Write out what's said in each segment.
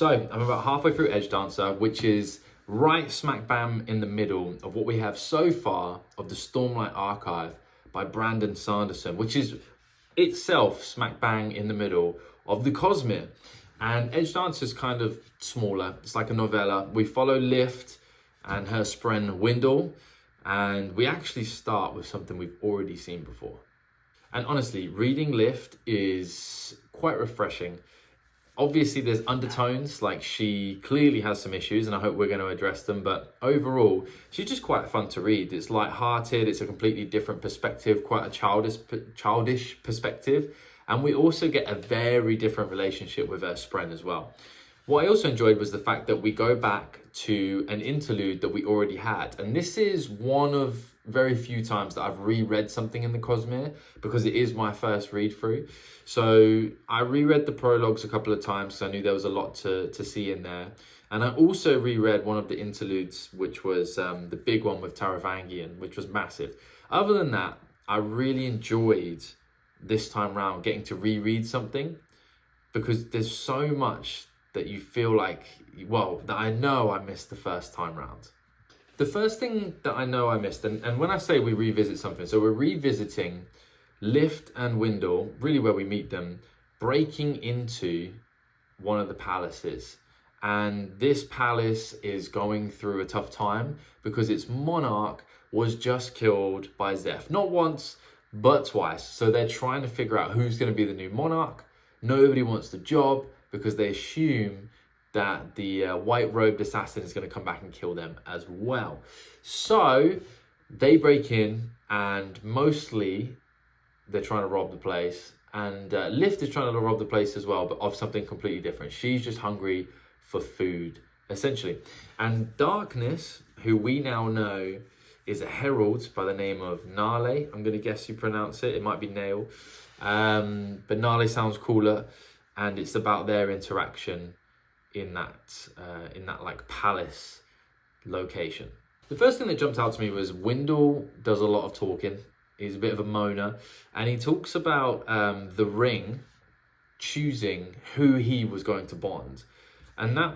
So I'm about halfway through Edgedancer, which is right smack bam in the middle of what we have so far of the Stormlight Archive by Brandon Sanderson, which is itself smack bang in the middle of the Cosmere. And Edgedancer is kind of smaller. It's like a novella. We follow Lift and her spren Wyndle, and we actually start with something we've already seen before. And honestly, reading Lift is quite refreshing. Obviously, there's undertones, like she clearly has some issues, and I hope we're going to address them. But overall, she's just quite fun to read. It's light-hearted. It's a completely different perspective, quite a childish perspective. And we also get a very different relationship with her spren as well. What I also enjoyed was the fact that we go back to an interlude that we already had. And this is one of very few times that I've reread something in the Cosmere, because it is my first read through. So I reread the prologues a couple of times because I knew there was a lot to see in there. And I also reread one of the interludes, which was the big one with Taravangian, which was massive. Other than that, I really enjoyed this time round getting to reread something, because there's so much that you feel like, well, that I know I missed the first time round. The first thing that I know I missed, and when I say we revisit something, so we're revisiting Lift and Wyndle, really where we meet them, breaking into one of the palaces. And this palace is going through a tough time because its monarch was just killed by Zeph. Not once, but twice. So they're trying to figure out who's going to be the new monarch. Nobody wants the job because they assume that the white-robed assassin is going to come back and kill them as well. So they break in, and mostly they're trying to rob the place. And Lift is trying to rob the place as well, but of something completely different. She's just hungry for food, essentially. And Darkness, who we now know is a herald by the name of Nale. I'm going to guess you pronounce it. It might be Nale. But Nale sounds cooler. And it's about their interaction in that like palace location. The first thing that jumped out to me was Wyndle does a lot of talking. He's a bit of a moaner, and he talks about the ring choosing who he was going to bond, and that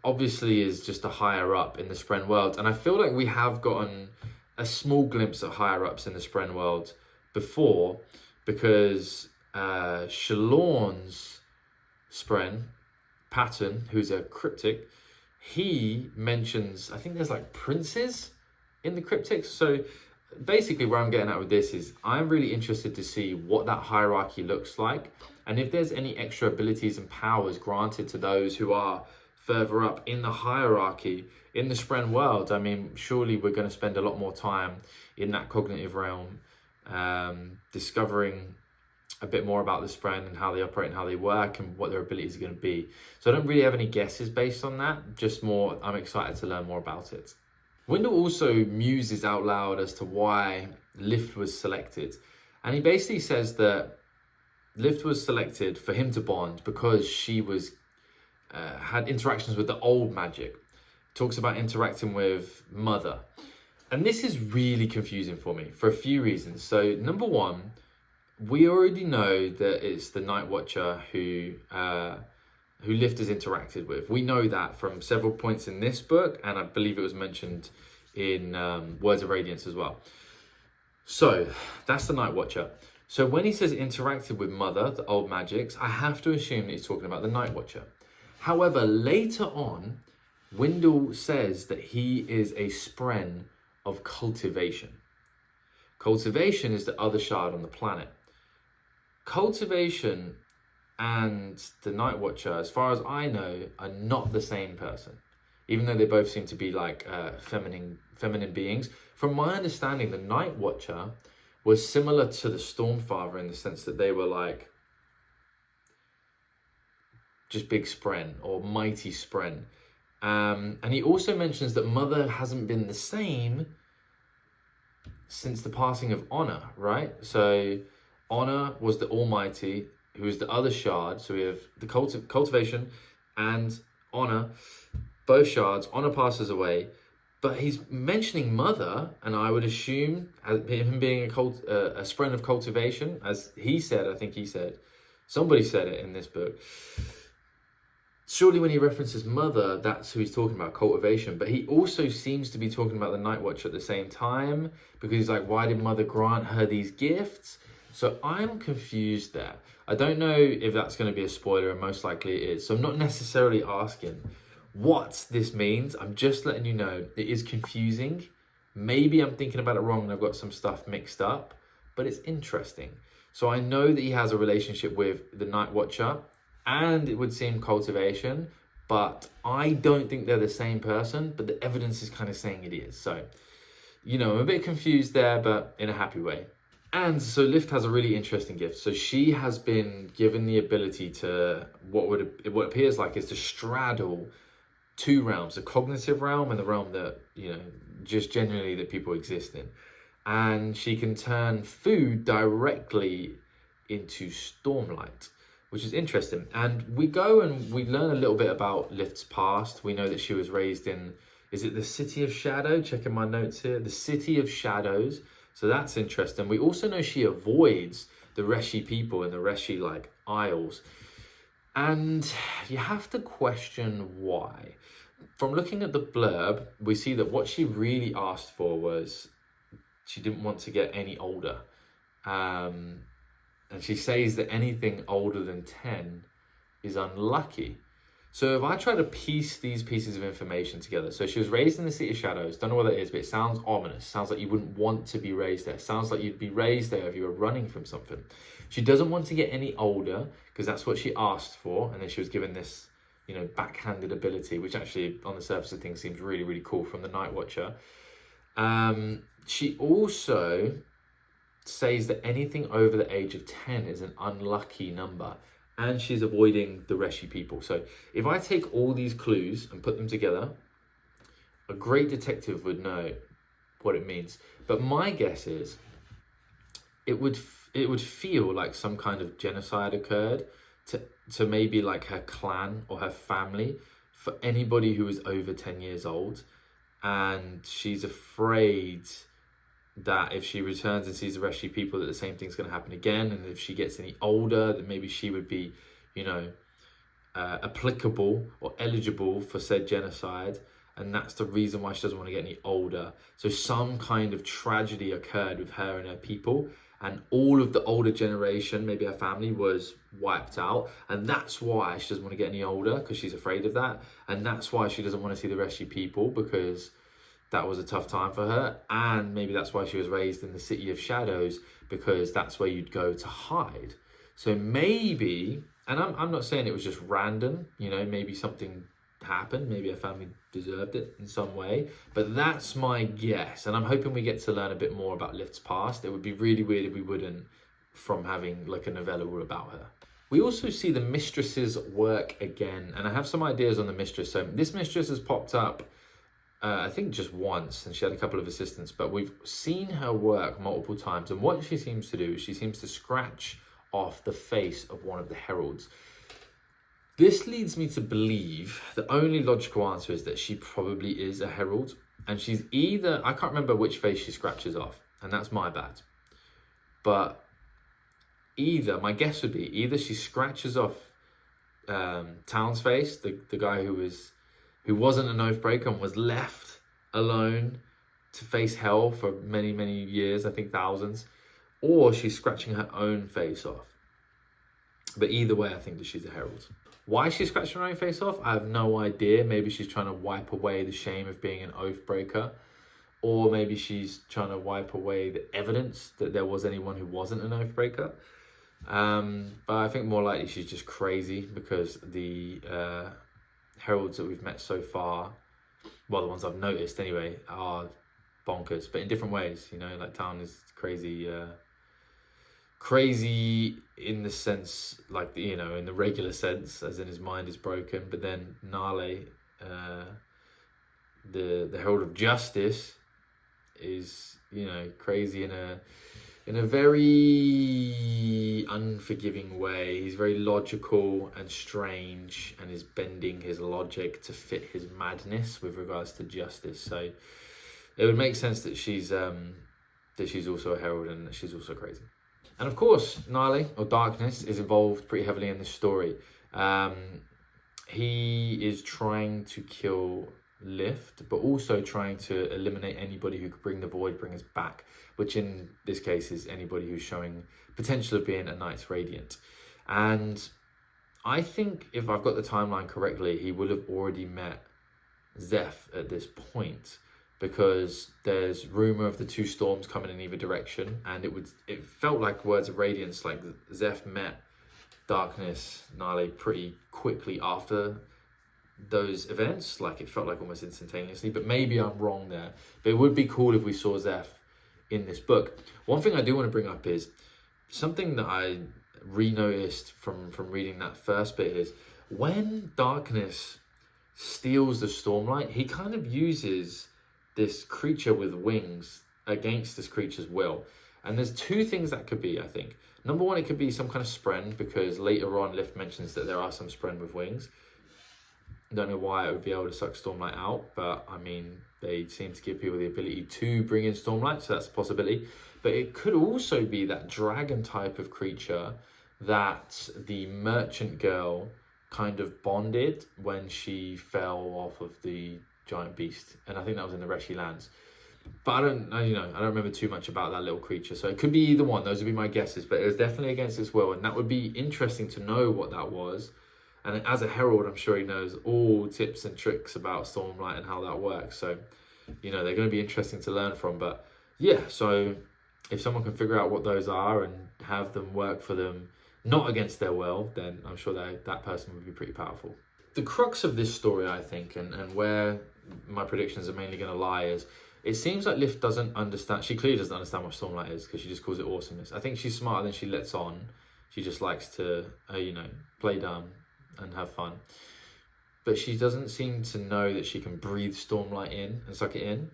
obviously is just a higher up in the spren world. And I feel like we have gotten a small glimpse of higher ups in the spren world before, because Shalorn's spren Patton, who's a cryptic, he mentions, I think there's like princes in the cryptics. So basically where I'm getting at with this is I'm really interested to see what that hierarchy looks like, and if there's any extra abilities and powers granted to those who are further up in the hierarchy in the spren world. I mean, surely we're going to spend a lot more time in that cognitive realm, discovering a bit more about the spren and how they operate and how they work and what their abilities are going to be. So I don't really have any guesses based on that, just more I'm excited to learn more about it. Wyndle also muses out loud as to why Lift was selected, and he basically says that Lift was selected for him to bond because she was had interactions with the old magic. Talks about interacting with Mother, and this is really confusing for me for a few reasons. So number one, we already know that it's the Night Watcher who Lift has interacted with. We know that from several points in this book, and I believe it was mentioned in Words of Radiance as well. So that's the Night Watcher. So when he says interacted with Mother, the old magics, I have to assume that he's talking about the Night Watcher. However, later on, Wyndle says that he is a spren of cultivation. Cultivation is the other shard on the planet. Cultivation and the Night Watcher, as far as I know, are not the same person, even though they both seem to be like feminine beings. From my understanding, the Night Watcher was similar to the Stormfather in the sense that they were like just big spren or mighty spren. And he also mentions that Mother hasn't been the same since the passing of Honor, right? So Honor was the Almighty, who is the other shard. So we have the cultivation and Honor, both shards. Honor passes away, but he's mentioning Mother, and I would assume him being a spren of cultivation, as he said. I think he said, somebody said it in this book. surely when he references mother, that's who he's talking about, cultivation. But he also seems to be talking about the Night Watch at the same time, because he's like, why did mother grant her these gifts? So I'm confused there. I don't know if that's going to be a spoiler, and most likely it is. So I'm not necessarily asking what this means. I'm just letting you know it is confusing. Maybe I'm thinking about it wrong and I've got some stuff mixed up, but it's interesting. So I know that he has a relationship with the Night Watcher, and it would seem cultivation, but I don't think they're the same person, but the evidence is kind of saying it is. So, you know, I'm a bit confused there, but in a happy way. And so Lift has a really interesting gift. So she has been given the ability to, what appears like is to straddle two realms, the cognitive realm and the realm that, you know, just generally that people exist in. And she can turn food directly into stormlight, which is interesting. And we go and we learn a little bit about Lift's past. We know that she was raised in, is it the City of Shadow? Checking my notes here. The City of Shadows. So that's interesting. We also know she avoids the Reshi people and the Reshi like isles. And you have to question why. From looking at the blurb, we see that what she really asked for was she didn't want to get any older. And she says that anything older than 10 is unlucky. So if I try to piece these pieces of information together, so she was raised in the City of Shadows, don't know what that is, but it sounds ominous. Sounds like you wouldn't want to be raised there. Sounds like you'd be raised there if you were running from something. She doesn't want to get any older because that's what she asked for. And then she was given this, you know, backhanded ability, which actually on the surface of things seems really, really cool from the Night Watcher. She also says that anything over the age of 10 is an unlucky number. And she's avoiding the Reshi people. So if I take all these clues and put them together, a great detective would know what it means. But my guess is it would feel like some kind of genocide occurred to maybe like her clan or her family for anybody who is over 10 years old. And she's afraid that if she returns and sees the Reshi people, that the same thing's going to happen again. And if she gets any older, that maybe she would be, you know, applicable or eligible for said genocide. And that's the reason why she doesn't want to get any older. So some kind of tragedy occurred with her and her people. And all of the older generation, maybe her family, was wiped out. And that's why she doesn't want to get any older, because she's afraid of that. And that's why she doesn't want to see the Reshi people, because that was a tough time for her. And maybe that's why she was raised in the City of Shadows, because that's where you'd go to hide. So maybe, and I'm not saying it was just random, you know, maybe something happened, maybe her family deserved it in some way, but that's my guess. And I'm hoping we get to learn a bit more about Lift's past. It would be really weird if we wouldn't, from having like a novella all about her. We also see the Mistress's work again, and I have some ideas on the Mistress. So this Mistress has popped up I think just once, and she had a couple of assistants, but we've seen her work multiple times. And what she seems to do is she seems to scratch off the face of one of the heralds. This leads me to believe the only logical answer is that she probably is a herald. And she's either, I can't remember which face she scratches off, and that's my bad. But either, my guess would be, either she scratches off Town's face, the guy who wasn't an oathbreaker and was left alone to face hell for many, many years, I think thousands, or she's scratching her own face off. But either way, I think that she's a herald. Why she's scratching her own face off, I have no idea. Maybe she's trying to wipe away the shame of being an oathbreaker, or maybe she's trying to wipe away the evidence that there was anyone who wasn't an oathbreaker. But I think more likely she's just crazy, because the heralds that we've met so far, well, the ones I've noticed anyway, are bonkers, but in different ways. You know, like Town is crazy, crazy in the sense, like, you know, in the regular sense, as in his mind is broken. But then Nale, the Herald of Justice, is, you know, crazy in a very unforgiving way. He's very logical and strange, and is bending his logic to fit his madness with regards to justice. So it would make sense that she's also a herald and that she's also crazy. And of course, Nale, or Darkness, is involved pretty heavily in this story. he is trying to kill Lift, but also trying to eliminate anybody who could bring the Voidbringers back, which in this case is anybody who's showing potential of being a Knights Radiant. And I think if I've got the timeline correctly, he would have already met Zeph at this point, because there's rumor of the two storms coming in either direction, and it felt like Words of Radiance, like Zeph met Darkness Nale pretty quickly after those events. Like it felt like almost instantaneously, but maybe I'm wrong there. But it would be cool if we saw Zeph in this book. One thing I do want to bring up is something that I re-noticed from reading that first bit is when Darkness steals the Stormlight, he kind of uses this creature with wings against this creature's will. And there's two things that could be, I think. Number one, it could be some kind of spren, because later on Lift mentions that there are some spren with wings. Don't know why it would be able to suck Stormlight out, but I mean, they seem to give people the ability to bring in Stormlight, so that's a possibility. But it could also be that dragon type of creature that the merchant girl kind of bonded when she fell off of the giant beast, and I think that was in the Reshi lands. But I don't remember too much about that little creature, so it could be either one. Those would be my guesses, but it was definitely against its will, and that would be interesting to know what that was. And as a herald, I'm sure he knows all tips and tricks about Stormlight and how that works. So, they're going to be interesting to learn from. But yeah, so if someone can figure out what those are and have them work for them, not against their will, then I'm sure that person would be pretty powerful. The crux of this story, I think, and where my predictions are mainly going to lie is, it seems like Lift doesn't understand. She clearly doesn't understand what Stormlight is, because she just calls it awesomeness. I think she's smarter than she lets on. She just likes to, play dumb and have fun. But she doesn't seem to know that she can breathe Stormlight in and suck it in.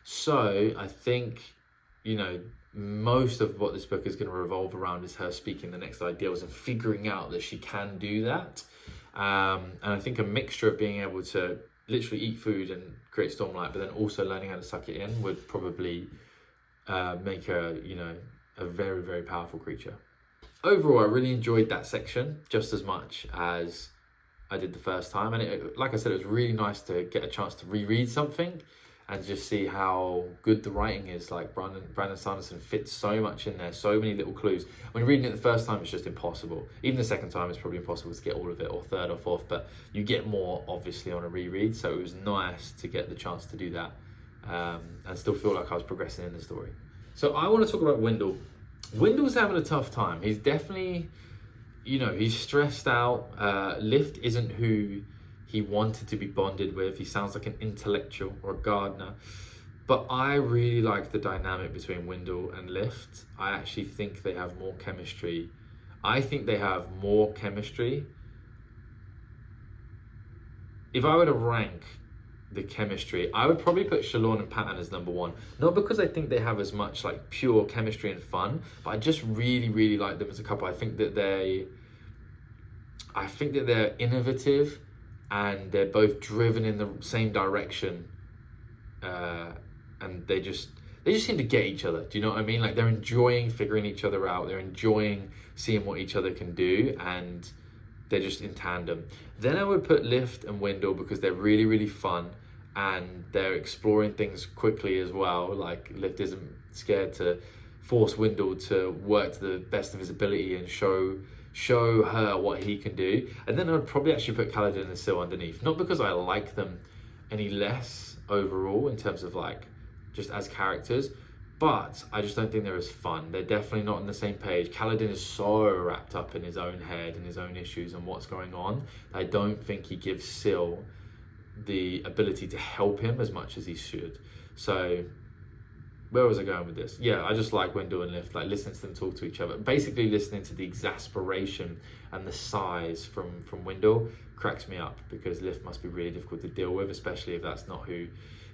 So I think, most of what this book is going to revolve around is her speaking the next ideals and figuring out that she can do that. And I think a mixture of being able to literally eat food and create Stormlight, but then also learning how to suck it in would probably make her, a very, very powerful creature. Overall, I really enjoyed that section just as much as I did the first time. And like I said, it was really nice to get a chance to reread something and just see how good the writing is. Like Brandon Sanderson fits so much in there, so many little clues. When you're reading it the first time, it's just impossible. Even the second time, it's probably impossible to get all of it, or third or fourth, but you get more, obviously, on a reread. So it was nice to get the chance to do that and still feel like I was progressing in the story. So I want to talk about Wyndle. Wyndle's having a tough time. He's definitely, he's stressed out. Lift isn't who he wanted to be bonded with. He sounds like an intellectual or a gardener. But I really like the dynamic between Wyndle and Lift. I actually think they have more chemistry. I think they have more chemistry. If I were to rank the chemistry, I would probably put Shalon and Patton as number one. Not because I think they have as much like pure chemistry and fun, but I just really, really like them as a couple. I think that they're innovative, and they're both driven in the same direction, and they just seem to get each other. Do you know what I mean? Like, they're enjoying figuring each other out. They're enjoying seeing what each other can do, and they're just in tandem. Then I would put Lift and Wyndle because they're really, really fun, and they're exploring things quickly as well. Like, Lift isn't scared to force Wyndle to work to the best of his ability and show her what he can do. And then I'd probably actually put Kaladin and Syl underneath. Not because I like them any less overall in terms of like just as characters, but I just don't think they're as fun. They're definitely not on the same page. Kaladin is so wrapped up in his own head and his own issues and what's going on. I don't think he gives Syl the ability to help him as much as he should. So where was I going with this? Yeah, I just like Wyndle and Lift, like listening to them talk to each other. Basically listening to the exasperation and the sighs from Wyndle cracks me up, because Lift must be really difficult to deal with, especially if that's not who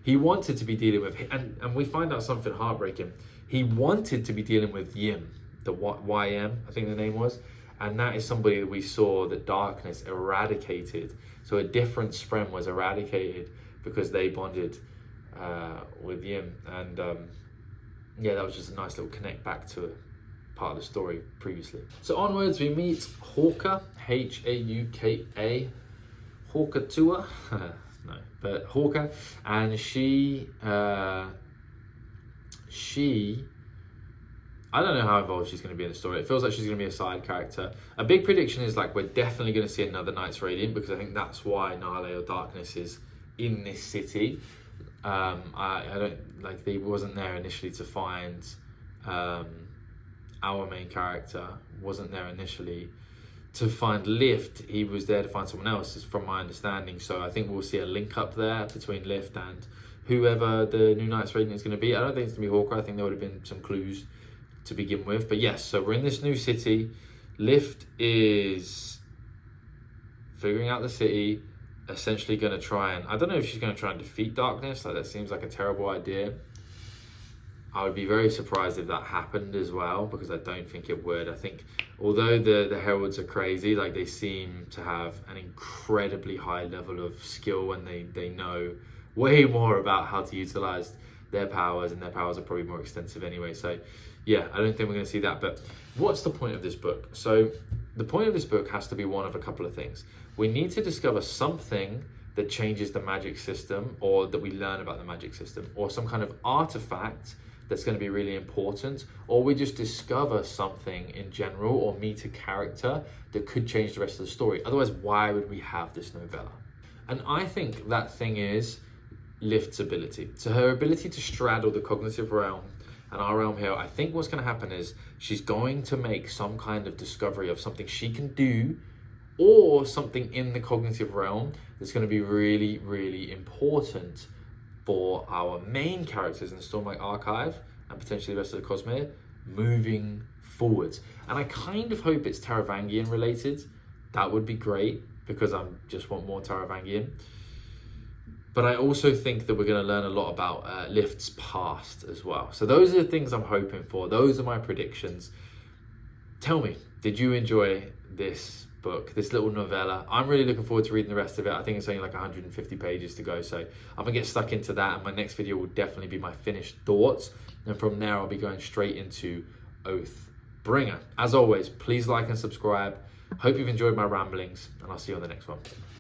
he wanted to be dealing with. And we find out something heartbreaking. He wanted to be dealing with Yim, the YM, I think the name was. And that is somebody that we saw that Darkness eradicated. So a different Spren was eradicated because they bonded with Yim. And yeah, that was just a nice little connect back to a part of the story previously. So onwards, we meet Hawka, Hauka. Hawker Tua, no, but Hawker, and she, I don't know how involved she's going to be in the story. It feels like she's going to be a side character. A big prediction is like we're definitely going to see another Knights Radiant, because I think that's why Nale or Darkness is in this city. I don't like, they wasn't there initially to find our main character, wasn't there initially to find Lift. He was there to find someone else, is from my understanding. So I think we'll see a link up there between Lift and whoever the new Knights Radiant is going to be. I don't think it's going to be Hawker. I think there would have been some clues to begin with. But yes, so we're in this new city. Lift is figuring out the city, essentially going to try and, I don't know if she's going to try and defeat Darkness. Like, that seems like a terrible idea. I would be very surprised if that happened as well, because I don't think it would. I think although the Heralds are crazy, like, they seem to have an incredibly high level of skill, and they know way more about how to utilize their powers, and their powers are probably more extensive anyway. So yeah, I don't think we're going to see that. But what's the point of this book? So the point of this book has to be one of a couple of things. We need to discover something that changes the magic system, or that we learn about the magic system, or some kind of artifact that's going to be really important, or we just discover something in general or meet a character that could change the rest of the story. Otherwise, why would we have this novella? And I think that thing is Lift's ability. So her ability to straddle the cognitive realm and our realm here. I think what's going to happen is she's going to make some kind of discovery of something she can do, or something in the cognitive realm that's going to be really, really important for our main characters in the Stormlight Archive, and potentially the rest of the Cosmere, moving forwards. And I kind of hope it's Taravangian related. That would be great, because I just want more Taravangian. But I also think that we're going to learn a lot about Lift's past as well. So those are the things I'm hoping for. Those are my predictions. Tell me, did you enjoy this book, this little novella? I'm really looking forward to reading the rest of it. I think it's only like 150 pages to go. So I'm going to get stuck into that. And my next video will definitely be my finished thoughts. And from there, I'll be going straight into Oathbringer. As always, please like and subscribe. Hope you've enjoyed my ramblings, and I'll see you on the next one.